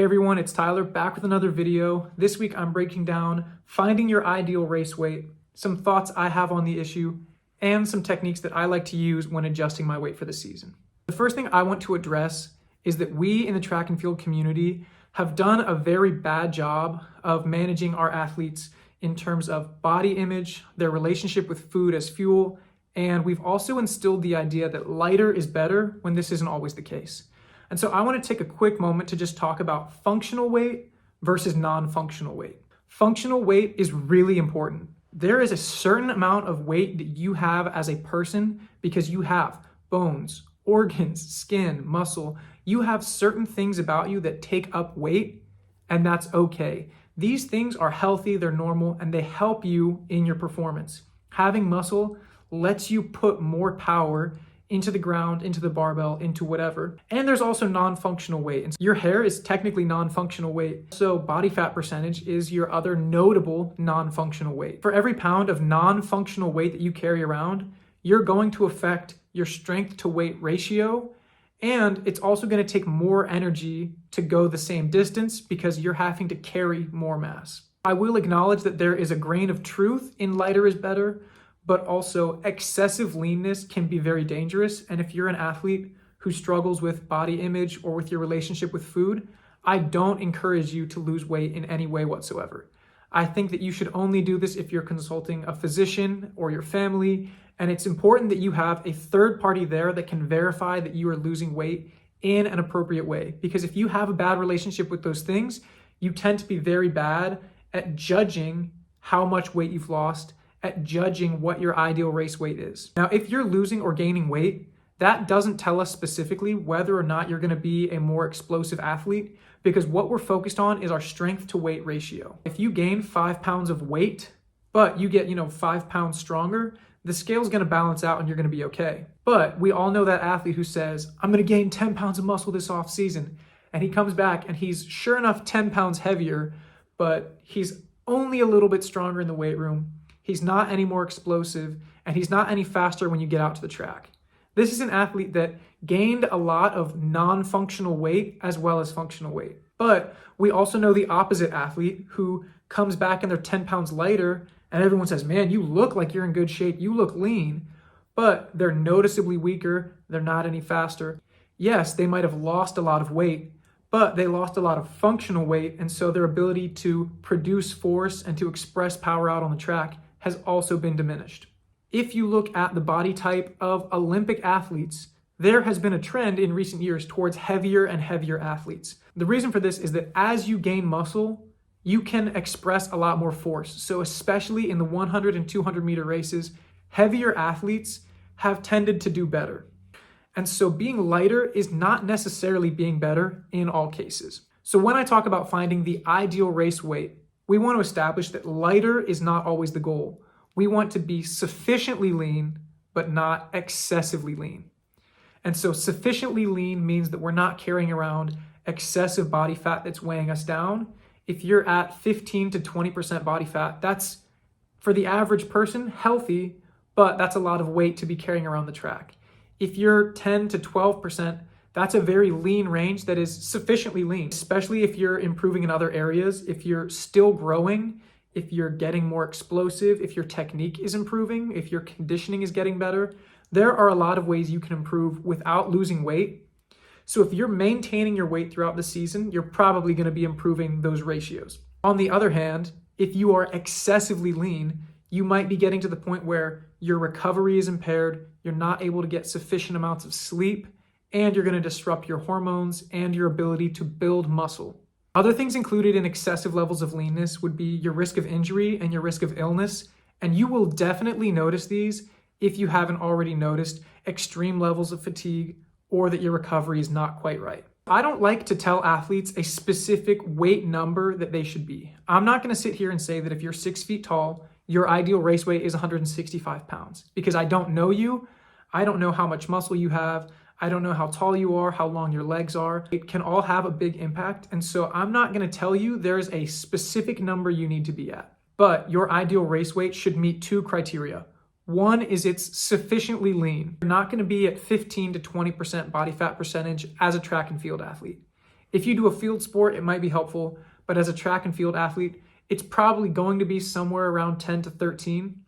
Hey everyone, it's Tyler back with another video. This week I'm breaking down finding your ideal race weight, some thoughts I have on the issue, and some techniques that I like to use when adjusting my weight for the season. The first thing I want to address is that we in the track and field community have done a very bad job of managing our athletes in terms of body image, their relationship with food as fuel, and we've also instilled the idea that lighter is better when this isn't always the case. And so I want to take a quick moment to just talk about functional weight versus non-functional weight. Functional weight is really important. There is a certain amount of weight that you have as a person because you have bones, organs, skin, muscle. You have certain things about you that take up weight, and that's okay. These things are healthy, they're normal, and they help you in your performance. Having muscle lets you put more power into the ground, into the barbell, into whatever. And there's also non-functional weight. And your hair is technically non-functional weight. So body fat percentage is your other notable non-functional weight. For every pound of non-functional weight that you carry around, you're going to affect your strength to weight ratio. And it's also going to take more energy to go the same distance because you're having to carry more mass. I will acknowledge that there is a grain of truth in lighter is better, but also excessive leanness can be very dangerous. And if you're an athlete who struggles with body image or with your relationship with food, I don't encourage you to lose weight in any way whatsoever. I think that you should only do this if you're consulting a physician or your family, and it's important that you have a third party there that can verify that you are losing weight in an appropriate way. Because if you have a bad relationship with those things, you tend to be very bad at judging how much weight you've lost, at judging what your ideal race weight is. Now, if you're losing or gaining weight, that doesn't tell us specifically whether or not you're going to be a more explosive athlete, because what we're focused on is our strength to weight ratio. If you gain 5 pounds of weight, but you get, 5 pounds stronger, the scale's going to balance out and you're going to be okay. But we all know that athlete who says, I'm going to gain 10 pounds of muscle this off season. And he comes back and he's sure enough 10 pounds heavier, but he's only a little bit stronger in the weight room. He's not any more explosive, and he's not any faster when you get out to the track. This is an athlete that gained a lot of non-functional weight as well as functional weight. But we also know the opposite athlete who comes back and they're 10 pounds lighter, and everyone says, man, you look like you're in good shape, you look lean, but they're noticeably weaker, they're not any faster. Yes, they might have lost a lot of weight, but they lost a lot of functional weight, and so their ability to produce force and to express power out on the track has also been diminished. If you look at the body type of Olympic athletes, there has been a trend in recent years towards heavier and heavier athletes. The reason for this is that as you gain muscle, you can express a lot more force. So especially in the 100 and 200 meter races, heavier athletes have tended to do better. And so being lighter is not necessarily being better in all cases. So when I talk about finding the ideal race weight, we want to establish that lighter is not always the goal. We want to be sufficiently lean, but not excessively lean. And so sufficiently lean means that we're not carrying around excessive body fat that's weighing us down. If you're at 15 to 20% body fat, that's, for the average person, healthy, but that's a lot of weight to be carrying around the track. If you're 10 to 12%, that's a very lean range that is sufficiently lean, especially if you're improving in other areas, if you're still growing, if you're getting more explosive, if your technique is improving, if your conditioning is getting better. There are a lot of ways you can improve without losing weight. So if you're maintaining your weight throughout the season, you're probably going to be improving those ratios. On the other hand, if you are excessively lean, you might be getting to the point where your recovery is impaired, you're not able to get sufficient amounts of sleep, and you're going to disrupt your hormones and your ability to build muscle. Other things included in excessive levels of leanness would be your risk of injury and your risk of illness, and you will definitely notice these if you haven't already noticed extreme levels of fatigue or that your recovery is not quite right. I don't like to tell athletes a specific weight number that they should be. I'm not going to sit here and say that if you're 6 feet tall, your ideal race weight is 165 pounds, because I don't know you. I don't know how much muscle you have. I don't know how tall you are, how long your legs are. It can all have a big impact. And so I'm not going to tell you there's a specific number you need to be at. But your ideal race weight should meet 2 criteria. One is it's sufficiently lean. You're not going to be at 15 to 20% body fat percentage as a track and field athlete. If you do a field sport, it might be helpful, but as a track and field athlete, it's probably going to be somewhere around 10 to 13.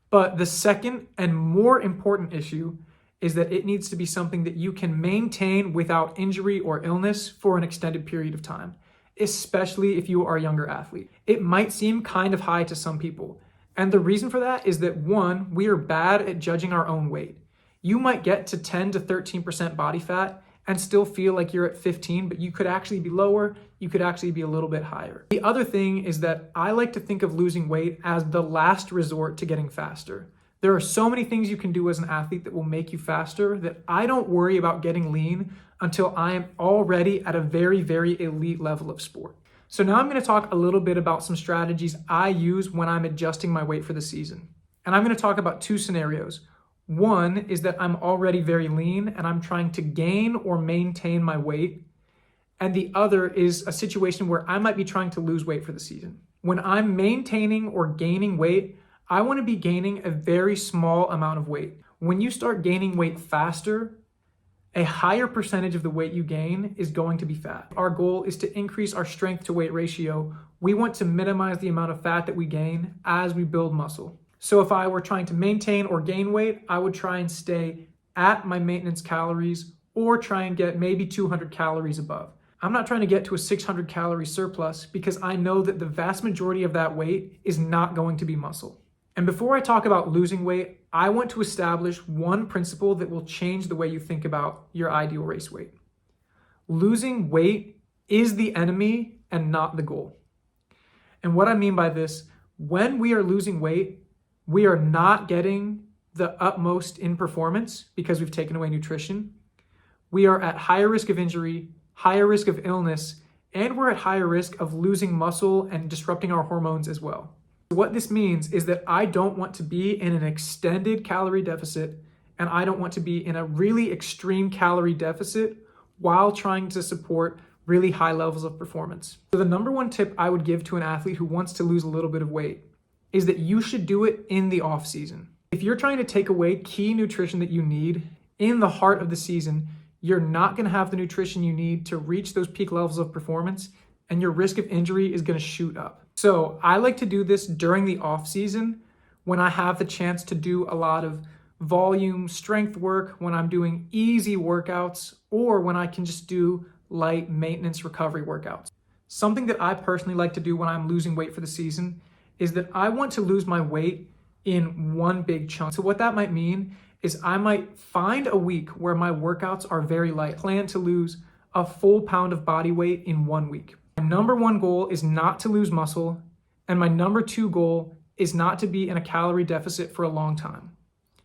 But the second and more important issue is that it needs to be something that you can maintain without injury or illness for an extended period of time, especially if you are a younger athlete. It might seem kind of high to some people. And the reason for that is that one, we are bad at judging our own weight. You might get to 10 to 13% body fat and still feel like you're at 15, but you could actually be lower, you could actually be a little bit higher. The other thing is that I like to think of losing weight as the last resort to getting faster. There are so many things you can do as an athlete that will make you faster that I don't worry about getting lean until I am already at a very, very elite level of sport. So now I'm going to talk a little bit about some strategies I use when I'm adjusting my weight for the season. And I'm going to talk about two scenarios. One is that I'm already very lean and I'm trying to gain or maintain my weight. And the other is a situation where I might be trying to lose weight for the season. When I'm maintaining or gaining weight, I want to be gaining a very small amount of weight. When you start gaining weight faster, a higher percentage of the weight you gain is going to be fat. Our goal is to increase our strength to weight ratio. We want to minimize the amount of fat that we gain as we build muscle. So if I were trying to maintain or gain weight, I would try and stay at my maintenance calories or try and get maybe 200 calories above. I'm not trying to get to a 600 calorie surplus because I know that the vast majority of that weight is not going to be muscle. And before I talk about losing weight, I want to establish one principle that will change the way you think about your ideal race weight. Losing weight is the enemy and not the goal. And what I mean by this, when we are losing weight, we are not getting the utmost in performance because we've taken away nutrition. We are at higher risk of injury, higher risk of illness, and we're at higher risk of losing muscle and disrupting our hormones as well. What this means is that I don't want to be in an extended calorie deficit, and I don't want to be in a really extreme calorie deficit while trying to support really high levels of performance. So the number one tip I would give to an athlete who wants to lose a little bit of weight is that you should do it in the off season. If you're trying to take away key nutrition that you need in the heart of the season, you're not going to have the nutrition you need to reach those peak levels of performance, and your risk of injury is going to shoot up. So I like to do this during the off season when I have the chance to do a lot of volume strength work, when I'm doing easy workouts, or when I can just do light maintenance recovery workouts. Something that I personally like to do when I'm losing weight for the season is that I want to lose my weight in one big chunk. So what that might mean is I might find a week where my workouts are very light. Plan to lose a full pound of body weight in 1 week. My number one goal is not to lose muscle, and my number two goal is not to be in a calorie deficit for a long time.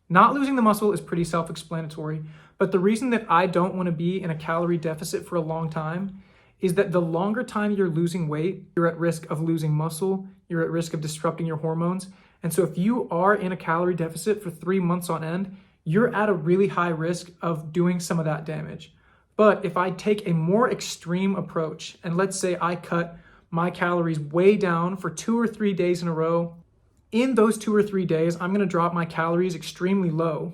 Not losing the muscle is pretty self-explanatory, but the reason that I don't want to be in a calorie deficit for a long time is that the longer time you're losing weight, you're at risk of losing muscle, you're at risk of disrupting your hormones. And so if you are in a calorie deficit for 3 months on end, you're at a really high risk of doing some of that damage. But if I take a more extreme approach, and let's say I cut my calories way down for 2 or 3 days in a row, in those 2 or 3 days, I'm gonna drop my calories extremely low.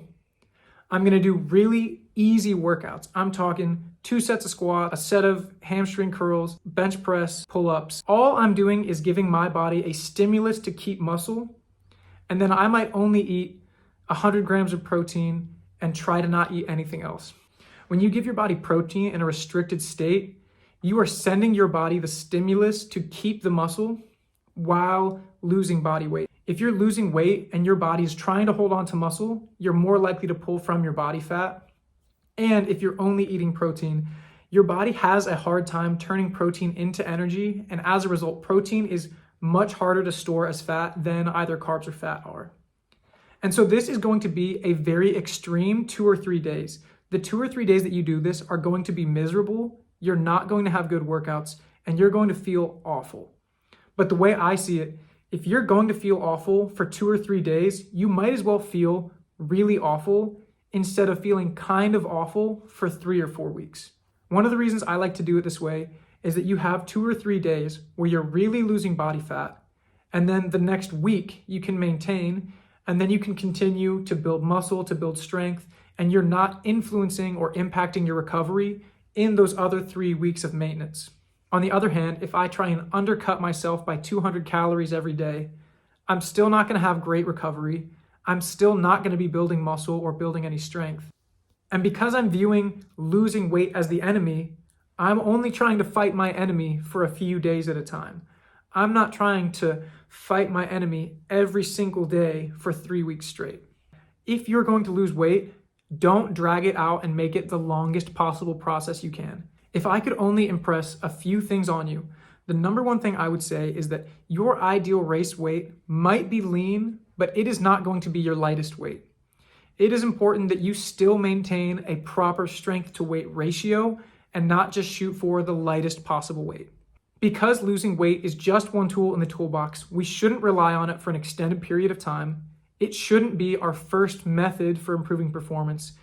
I'm gonna do really easy workouts. I'm talking 2 sets of squat, a set of hamstring curls, bench press, pull-ups. All I'm doing is giving my body a stimulus to keep muscle, and then I might only eat 100 grams of protein and try to not eat anything else. When you give your body protein in a restricted state, you are sending your body the stimulus to keep the muscle while losing body weight. If you're losing weight and your body is trying to hold on to muscle, you're more likely to pull from your body fat. And if you're only eating protein, your body has a hard time turning protein into energy. And as a result, protein is much harder to store as fat than either carbs or fat are. And so this is going to be a very extreme 2 or 3 days. The 2 or 3 days that you do this are going to be miserable. You're not going to have good workouts and you're going to feel awful. But the way I see it, if you're going to feel awful for 2 or 3 days, you might as well feel really awful instead of feeling kind of awful for 3 or 4 weeks. One of the reasons I like to do it this way is that you have 2 or 3 days where you're really losing body fat, and then the next week you can maintain, and then you can continue to build muscle, to build strength, and you're not influencing or impacting your recovery in those other 3 weeks of maintenance. On the other hand, if I try and undercut myself by 200 calories every day, I'm still not going to have great recovery. I'm still not going to be building muscle or building any strength. And because I'm viewing losing weight as the enemy, I'm only trying to fight my enemy for a few days at a time. I'm not trying to fight my enemy every single day for 3 weeks straight. If you're going to lose weight, don't drag it out and make it the longest possible process you can. If I could only impress a few things on you, the number one thing I would say is that your ideal race weight might be lean, but it is not going to be your lightest weight. It is important that you still maintain a proper strength to weight ratio and not just shoot for the lightest possible weight. Because losing weight is just one tool in the toolbox, we shouldn't rely on it for an extended period of time. It shouldn't be our first method for improving performance.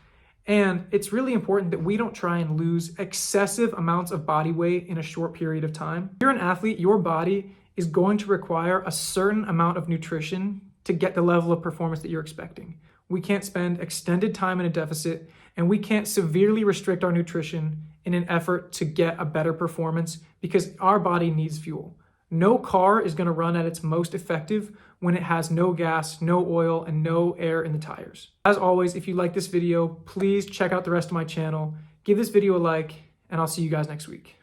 And it's really important that we don't try and lose excessive amounts of body weight in a short period of time. If you're an athlete, your body is going to require a certain amount of nutrition to get the level of performance that you're expecting. We can't spend extended time in a deficit, and we can't severely restrict our nutrition in an effort to get a better performance because our body needs fuel. No car is going to run at its most effective when it has no gas, no oil, and no air in the tires. As always, if you like this video, please check out the rest of my channel, give this video a like, and I'll see you guys next week.